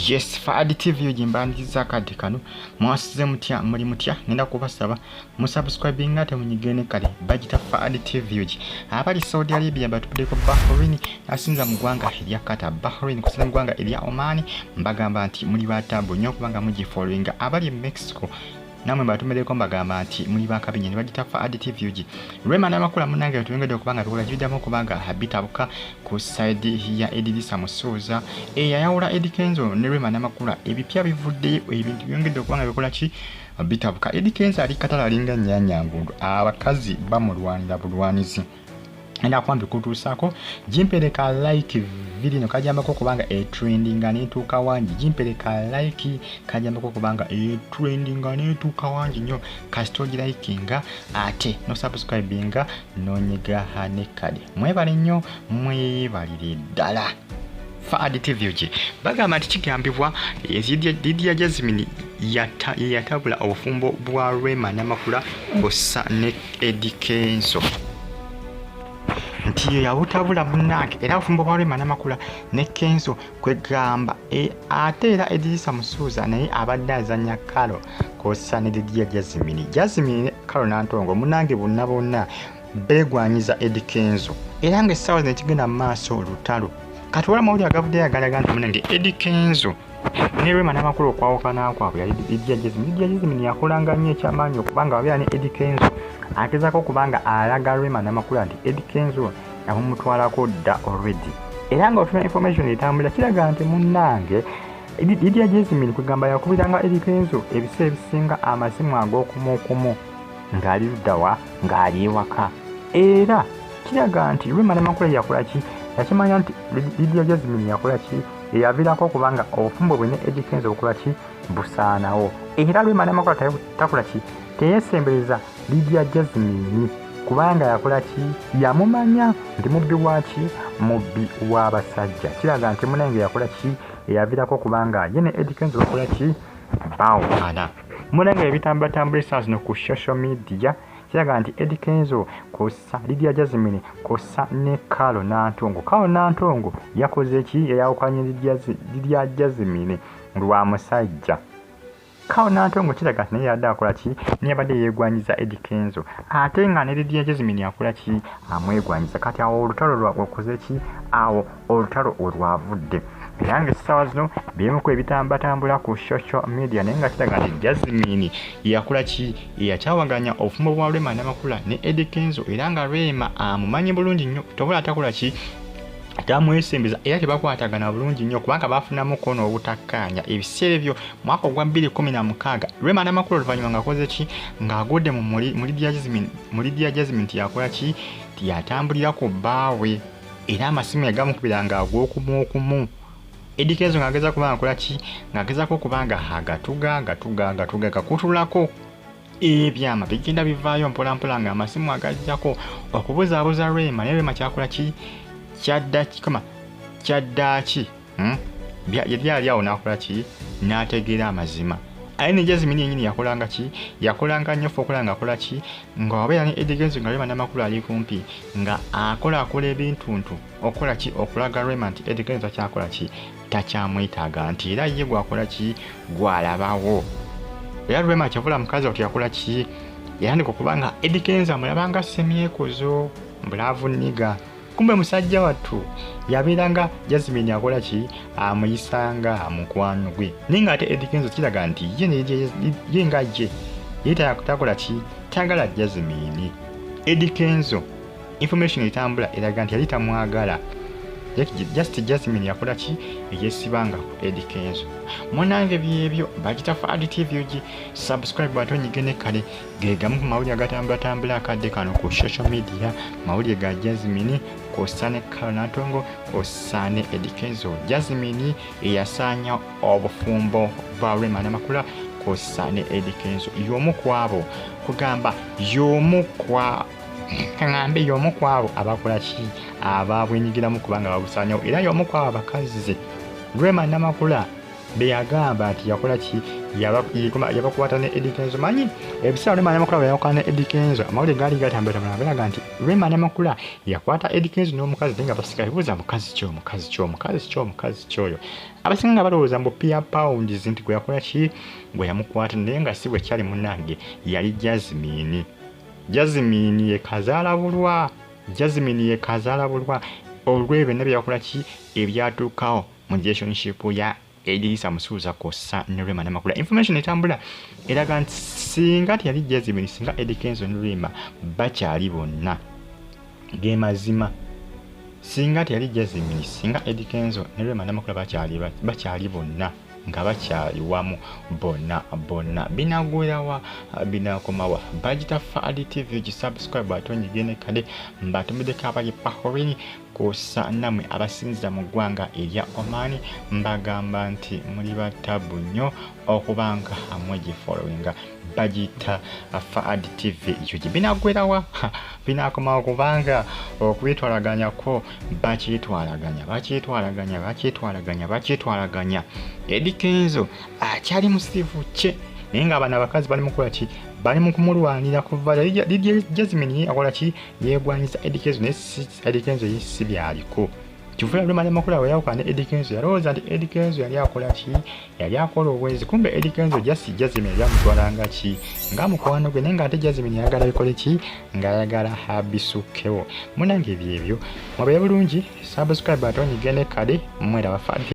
Yes, Fadi TV ujimbandiza kati kano mwasize mutya muri mutya nenda kubasaba musubscribing ate munyigene kale bagita Fadi TV uji abali Saudi Arabia batubide ko Bahrain asinza mugwanga lya kata Bahrain kusinza mugwanga lya Oman mbagamba nti muri batambo nyo kubanga muji following abali Mexico namwe batumere ko mbagamba nti muri bakabinyeni bagita Fadi TV uji Rema Namakuula munange tubengede kubanga tukola jidamo kubanga habitabuka ku side ya Eddy samusuza eyayawula Eddy Kenzo ne Rema Namakuula ebipya bivuddeyo ebintu byongedde kubanga bikola ki bitabuka Eddy Kenzo ali katala linga nyanyangundu abakazi bamulwanira bulwanizi enda kwambi kutusako jimpeleka like video kajambako kubanga trending anetuka wanji jimpeleka like kajambako kubanga trending anetuka wanji nyo kastoji likinga ate no subscribinga no nyiga hanekade mwebale nnyo mwebalire ddala Fadi TV uji bagamba nti kigambibwa Lydia Jazmine yatabula obufumbo bwa Rema Namakuula ossa ne Eddy Kenzo ntiyo yabutabula munange era obufumbo bwa Rema Namakuula ne Kenzo kwegamba ate era Eddy samusuza naye abadde azannya kalo kossa ne Lydia Jazmine kalo nantongo munange bonna begwanyiza Eddy Kenzo era ng'essaawa zino kigenda mu maaso olutalo katuwala mawulire Gavuddeyo agalaga nti munange Eddy Kenzo ne Rema Namakuula okwawukana kwabwe yali Lydia Jazmine yakolanga nnyo ekyamaanyi okubanga wabeera ne Eddy Kenzo agezaako kubanga alaga Rema Namakuula nti Eddy Kenzo yamumutwalako dda already era nga ofuna information etambula kiraga nti munnange Lydia Jazmine kwegamba yakubiranga Eddy Kenzo ebiseera ebisinga amasimu ag'okumukumu ng'ali luddawa ng'ali ewaka era kiraga nti Rema Namakuula yakola ki yakimanya nti Lydia Jazmine yakola ki eyaviirako kubanga obufumbo bwe ne Eddy Kenzo bukola ki busaanawo era Rema Namakuula takola ki teyesembereza Lydia Jazmine kubanga yakola ki yamumanya ndi mubbi waki mubbi w'abasajja kiraga nti munange yakola ki eyaviirako kubanga ye ne Eddy Kenzo bakola ki bawukana munange ebitambula essaawa zino ku social media kiraga nti Eddy Kenzo kossa Lydia Jazmine kossa ne Kalo Nantongo yakoze ki eyawukanye Lydia Jazmine lwa musajja Kalo Nantongo kiraga nti naye yadde akola ki niyabadde yeegwanyiza Eddy Kenzo ate nga ne Lydia Jazmine yakola ki amwegwanyiza kati awo olutalo lwakoze ki awo olutalo olwavudde era ng'essaawa zino bimuku ebitambula ku social media naye nga kiraga nti Jazmine yakola ki yakyawaganya obufumbo bwa Rema Namakuula ne Eddy Kenzo era nga Rema amumanyi bulungi nnyo tobola atakola ki tamwesembeza era tebakwatagana bulungi nnyo kubanga bafunamu kono obutakkaanya ebiseera ebyo mwaka ogwa 2016 Rema Namakuula oluvannyuma ng'akoze ki ng'agudde mu Lydia Jazmine tiyakola ki tiyatambulira ku bbaawe era amasimu yagamukubiranga ag'okumu Eddy Kenzo ng'ageza kubanga akola ki ng'agezako kubanga agatuga gakutulako ebyama bigenda bivaayo mpolampola ng'amasimu agajjako okubuzaabuza Rema naye Rema kyakola ki kyaddaki yali awo n'akola ki n'ategeera amazima ate ne Jazmine yennyini yakolanga ki yakolanga nnyo okola ng'akola ki nga wabeera ne Eddy Kenzo nga Rema Namakuula ali kumpi nga akola ebintuntu okola ki okulaga Rema nti Eddy Kenzo takyakola ki takyamwetaaga nti era ye gwakola ki gwalabawo era Rema kyavula mukazi oti yakola ki yandika okubanga Eddy Kenzo amulabanga semyekozo mbulaavu nniga kumbe musajja wattu yabeeranga Jazmine akola ki amuyisanga mukwano gwe naye ng'ate Eddy Kenzo kiraga nti ye nga ye takola ki tayagala Jazmine Eddy Kenzo information etambula eraga nti yali tamwagala just Jazmine yakola ki eyesibanga ku Eddy Kenzo munange byebyo bagita Fadi TV uji subscribe batonyigene kale gegamu ku mawulire agatambula akadde kano ku social media mawulire ga Jazmine kosane Kalo Nantongo kosane Eddy Kenzo Jazmine eyasannyawo obufumbo bwa Rema Namakuula kosane Eddy Kenzo y'omu kwabo kugamba y'omu kwabo abakola ki ababwenyigiramu kubanga babusannyawo era y'omu kwabo abakazi Rema Namakuula beyagamba nti yakola ki yabakwata ne Eddy Kenzo. Manyi ebiseera Rema Namakuula bwe yakwata ne Eddy Kenzo, amawulire gaali gatambula balaga nti Rema Namakuula yakwata Eddy Kenzo n'omukazi naye nga basigaye buuza mukazi ki oyo. Abasinga nga balowooza mbu peer pounds nti gwe yakola ki gwe yamukwata, naye nga si bwe kyali munnange yali Jazmine ye kazaala bulwa olw'ebyo ne byakola ki ebyatuukawo mu relationship ya Eddy Samusuuza kossa ne Rema Namakuula. Information etambula eraga nti singa teyali Jazmine, singa Eddy Kenzo ne Rema bakyali bonna ge mazima. Singa teyali Jazmine, singa Eddy Kenzo ne Rema Namakuula bakyali bonna nga bakyali wamu bonna. Binagwerawa binakomawa. Bagita Fadi TV gisubscribe atonyigene kade mbatumideko abali pahorini kosa namwe abasinziza mu ggwanga erya Omani mbagamba nti muli batabu nnyo okubanga hamwe gifollowinga. Bagita Fadi TV ekyo binagwerawa binakomawo kubanga okwitwalaganyako bakyetwalaganya. Eddy Kenzo akyali musiivu kye naye nga abana abakazi bali mukola ki bali mu kumulwanira kuva Lydia Jazmine akola ki yeegwanyiza Eddy Kenzo naye Eddy Kenzo si byaliko. Kivuera Rema Namakuula we yawukana ne Eddy Kenzo yalowooza nti Eddy Kenzo yali akola ki yali akola obwenzi, kumbe Eddy Kenzo Jazmine yali amutwalanga ki nga mukwano gwe naye nga ate Jazmine yagala bikole ki ng'ayagala habisukewo. Munange ebyo mwabeera bulungi, subscribe atonyigene kade mwera Fadi.